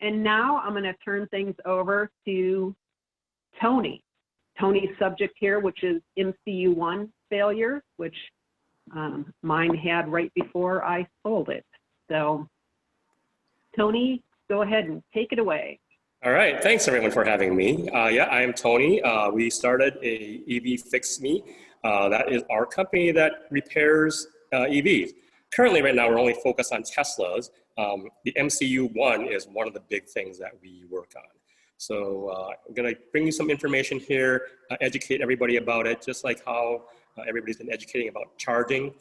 And now I'm going to turn things over to Tony. Tony's subject here, which is MCU1 failure, which mine had right before I sold it. So Tony, go ahead and take it away. All right, thanks everyone for having me. Yeah, I am Tony. We started a EV Fix Me. That is our company that repairs EVs. Currently, right now, we're only focused on Teslas. The MCU1 is one of the big things that we work on. So I'm gonna bring you some information here, educate everybody about it, just like how everybody's been educating about charging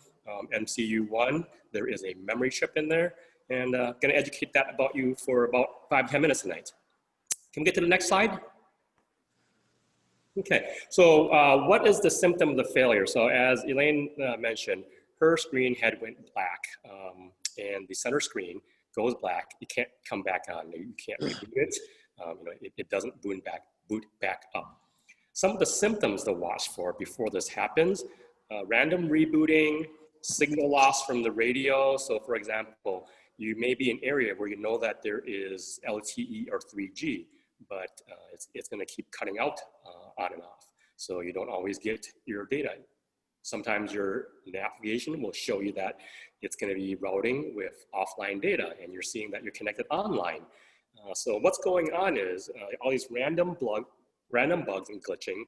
MCU1. There is a memory chip in there, and gonna educate that about you for about 5–10 minutes tonight. Can we get to the next slide? Okay, so what is the symptom of the failure? So as Elaine mentioned, her screen had went black, and the center screen goes black. You can't come back on. You can't reboot it. It doesn't boot back up. Some of the symptoms to watch for before this happens: random rebooting, signal loss from the radio. So, for example, you may be in an area where you know that there is LTE or 3G, but it's going to keep cutting out on and off. So you don't always get your data. Sometimes your navigation will show you that it's going to be routing with offline data, and you're seeing that you're connected online. So what's going on is all these random bugs and glitching.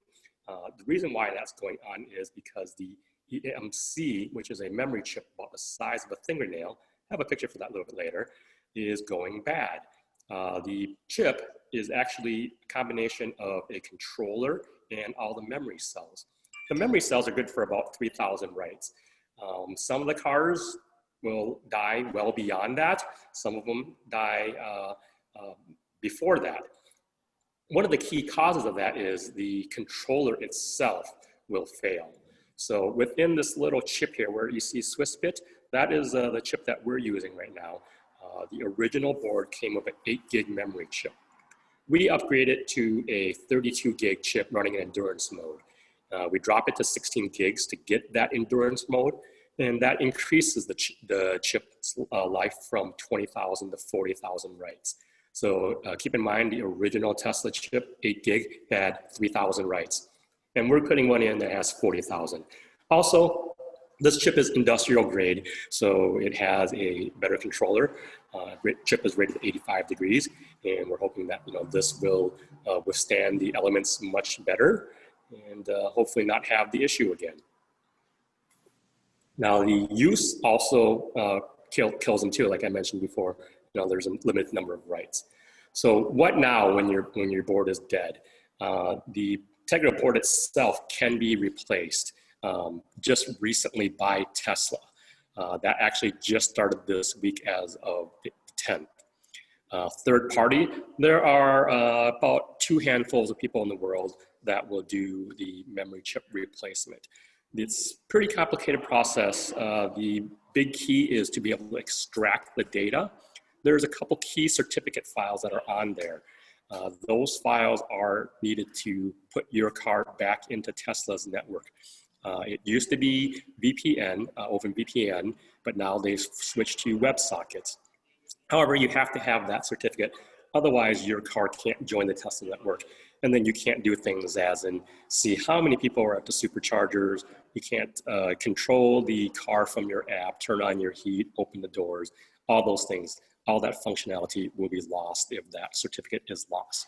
The reason why that's going on is because the EMC, which is a memory chip about the size of a fingernail, I have a picture for that a little bit later, is going bad. The chip is actually a combination of a controller and all the memory cells. The memory cells are good for about 3,000 writes. Some of the cars will die well beyond that. Some of them die before that. One of the key causes of that is the controller itself will fail. So within this little chip here where you see SwissBit, that is the chip that we're using right now. The original board came with an 8 gig memory chip. We upgraded to a 32 gig chip running in endurance mode. We drop it to 16 gigs to get that endurance mode, and that increases the chip's life from 20,000 to 40,000 writes. So keep in mind the original Tesla chip, 8 gig, had 3,000 writes. And we're putting one in that has 40,000. Also, this chip is industrial grade, so it has a better controller. Chip is rated 85 degrees, and we're hoping that this will withstand the elements much better, and hopefully not have the issue again. Now the use also kills them too, like I mentioned before. There's a limited number of writes. So what now when your board is dead? The Tegra board itself can be replaced just recently by Tesla. That actually just started this week as of the 10th. Third party, there are about 2 handfuls of people in the world that will do the memory chip replacement. It's a pretty complicated process. The big key is to be able to extract the data. There's a couple key certificate files that are on there. Those files are needed to put your car back into Tesla's network. It used to be VPN, OpenVPN, but now they've switched to WebSockets. However, you have to have that certificate. Otherwise, your car can't join the Tesla network. And then you can't do things as in see how many people are at the superchargers. You can't control the car from your app, turn on your heat, open the doors, all those things. All that functionality will be lost if that certificate is lost.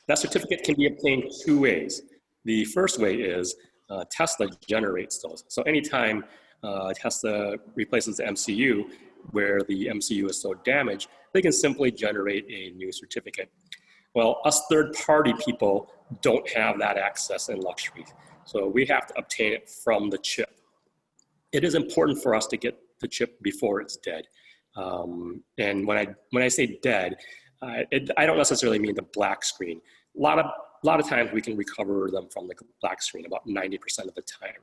That certificate can be obtained 2 ways. The first way is Tesla generates those. So anytime Tesla replaces the MCU, where the MCU is so damaged, they can simply generate a new certificate. Well, us third-party people don't have that access and luxury. So we have to obtain it from the chip. It is important for us to get the chip before it's dead. And when I say dead, I don't necessarily mean the black screen. A lot of times we can recover them from the black screen about 90% of the time.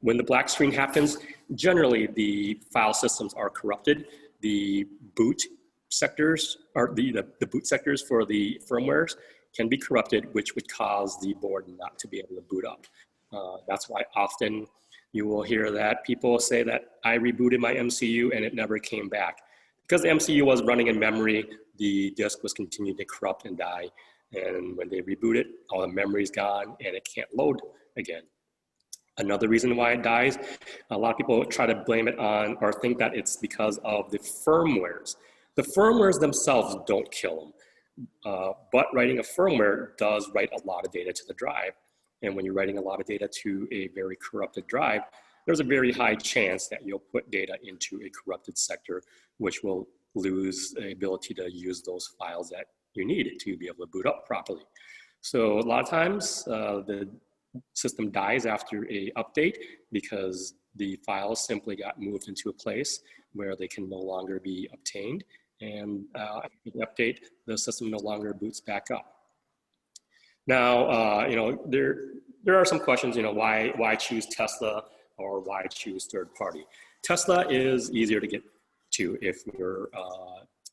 When the black screen happens, generally the file systems are corrupted. The boot sectors, or the boot sectors for the firmwares can be corrupted, which would cause the board not to be able to boot up. That's why often you will hear that people say that I rebooted my MCU and it never came back, Because the MCU was running in memory, the disk was continuing to corrupt and die. And when they reboot it, all the memory's gone and it can't load again. Another reason why it dies, a lot of people try to blame it on or think that it's because of the firmwares. The firmwares themselves don't kill them, but writing a firmware does write a lot of data to the drive. And when you're writing a lot of data to a very corrupted drive, there's a very high chance that you'll put data into a corrupted sector, which will lose the ability to use those files that you need to be able to boot up properly. So a lot of times the system dies after a update because the files simply got moved into a place where they can no longer be obtained. And after the update, the system no longer boots back up. Now, there are some questions, why choose Tesla or why choose third party? Tesla is easier to get to if you're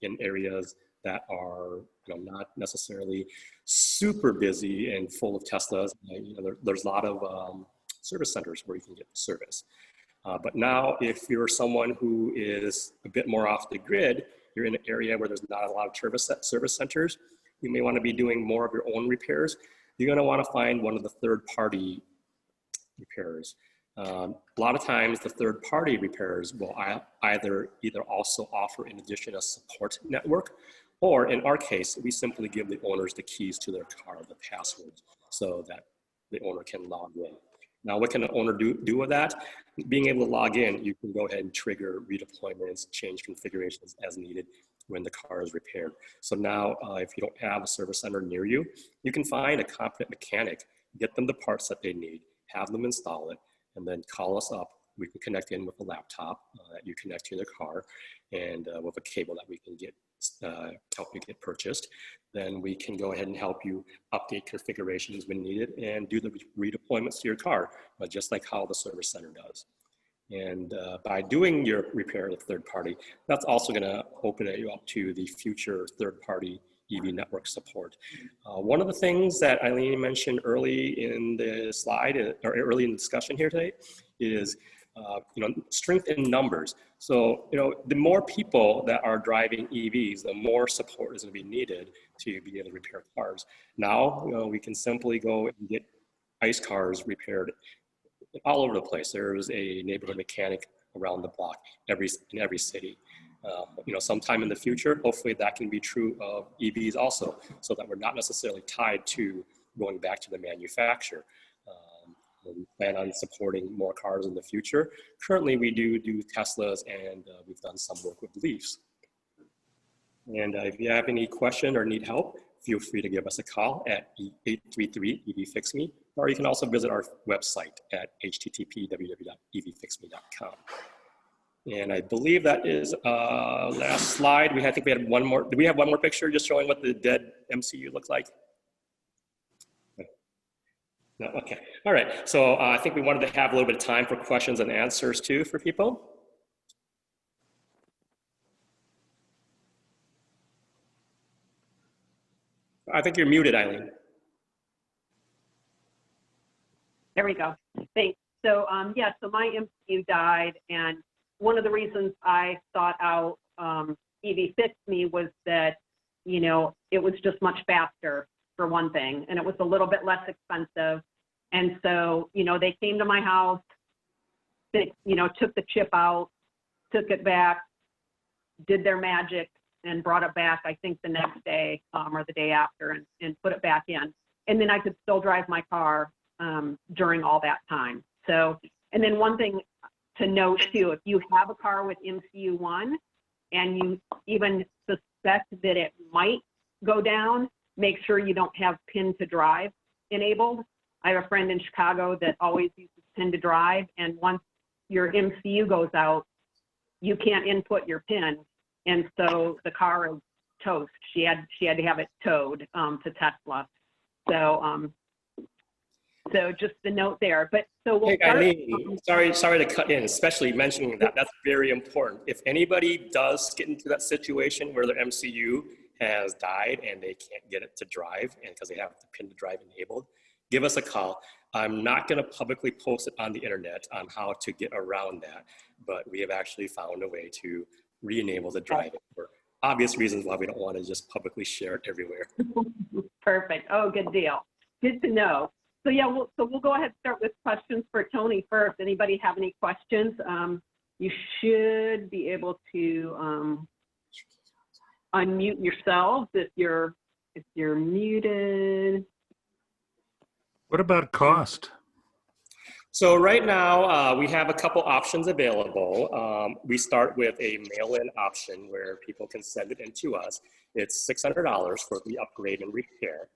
in areas that are not necessarily super busy and full of Teslas. There's a lot of service centers where you can get service. But now if you're someone who is a bit more off the grid, you're in an area where there's not a lot of service centers, you may want to be doing more of your own repairs. You're going to want to find one of the third-party repairers. A lot of times the third-party repairers will either also offer in addition a support network, or in our case, we simply give the owners the keys to their car, the passwords, so that the owner can log in. Now, what can an owner do with that? Being able to log in, you can go ahead and trigger redeployments, change configurations as needed when the car is repaired. So now, if you don't have a service center near you, you can find a competent mechanic, get them the parts that they need, have them install it, and then call us up. We can connect in with a laptop that you connect to the car, and with a cable that we can get help you get purchased. Then we can go ahead and help you update configurations when needed and do the redeployments to your car, just like how the service center does. And by doing your repair with third party, that's also going to open you up to the future third party EV network support. One of the things that Eileen mentioned early in the slide, or early in the discussion here today, is strength in numbers. So, the more people that are driving EVs, the more support is going to be needed to be able to repair cars. Now, we can simply go and get ICE cars repaired all over the place. There's a neighborhood mechanic around the block in every city. Sometime in the future, hopefully that can be true of EVs also, so that we're not necessarily tied to going back to the manufacturer. We plan on supporting more cars in the future. Currently, we do Teslas, and we've done some work with Leafs. And if you have any question or need help, feel free to give us a call at 833-EV-FIX-ME, or you can also visit our website at http://www.evfixme.com. And I believe that is last slide. I think we had one more. Do we have one more picture just showing what the dead MCU looks like? No, okay. All right. So I think we wanted to have a little bit of time for questions and answers too for people. I think you're muted, Eileen. There we go. Thanks. So so my MCU died, and one of the reasons I sought out EV-FIX-ME was that, it was just much faster, for one thing, and it was a little bit less expensive. And so, they came to my house, they, took the chip out, took it back, did their magic, and brought it back, I think the next day or the day after, and put it back in. And then I could still drive my car during all that time. So, and then one thing to note too, if you have a car with MCU1 and you even suspect that it might go down, make sure you don't have pin to drive enabled. I have a friend in Chicago that always uses pin to drive, and once your MCU goes out, you can't input your pin, and so the car is toast. She had to have it towed to Tesla. So just the note there. But so we'll start. Eileen, sorry to cut in, especially mentioning that. That's very important. If anybody does get into that situation where their MCU has died and they can't get it to drive, and because they have the pin to drive enabled, give us a call. I'm not going to publicly post it on the internet on how to get around that, but we have actually found a way to re-enable the drive-in for obvious reasons why we don't want to just publicly share it everywhere. Perfect. Oh, good deal. Good to know. So yeah, we'll go ahead and start with questions for Tony first. Anybody have any questions? You should be able to unmute yourselves if you're muted. What about cost? So right now, we have a couple options available. We start with a mail-in option where people can send it in to us. It's $600 for the upgrade and repair,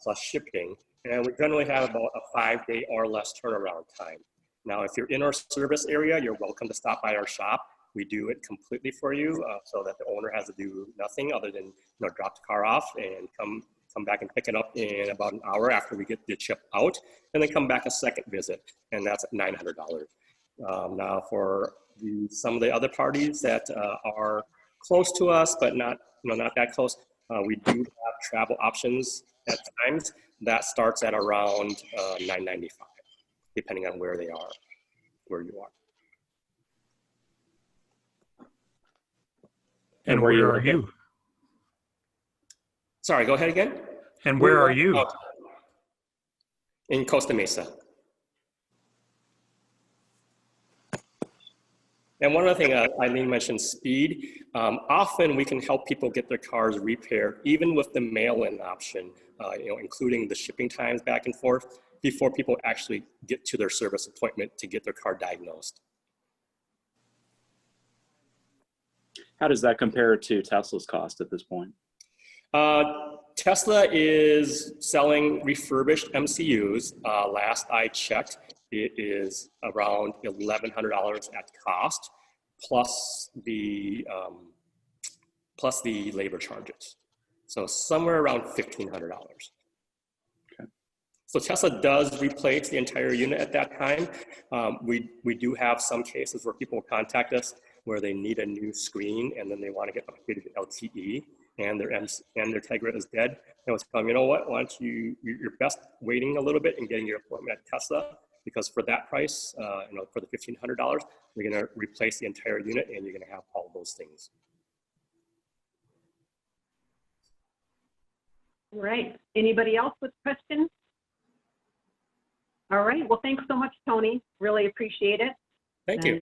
plus shipping. And we generally have about a 5-day or less turnaround time. Now, if you're in our service area, you're welcome to stop by our shop. We do it completely for you so that the owner has to do nothing other than drop the car off and come back and pick it up in about an hour after we get the chip out, and then come back a second visit, and that's at $900. Now for some of the other parties that are close to us, but not that close, we do have travel options at times. That starts at around $995, depending on where you are. And where are you? Sorry, go ahead again. And where are you? In Costa Mesa. And one other thing, Eileen mentioned speed. Often we can help people get their cars repaired, even with the mail-in option, including the shipping times back and forth, before people actually get to their service appointment to get their car diagnosed. How does that compare to Tesla's cost at this point? Tesla is selling refurbished MCUs. Last I checked, it is around $1,100 at cost, plus the labor charges. So somewhere around $1,500. Okay. So Tesla does replace the entire unit at that time. We do have some cases where people contact us where they need a new screen and then they want to get upgraded to LTE. And their Tegra is dead. And was telling them, you know what? Why don't you're best waiting a little bit and getting your appointment at Tesla, because for that price, for the $1,500, we're going to replace the entire unit and you're going to have all those things. All right. Anybody else with questions? All right. Well, thanks so much, Tony. Really appreciate it. Thank you.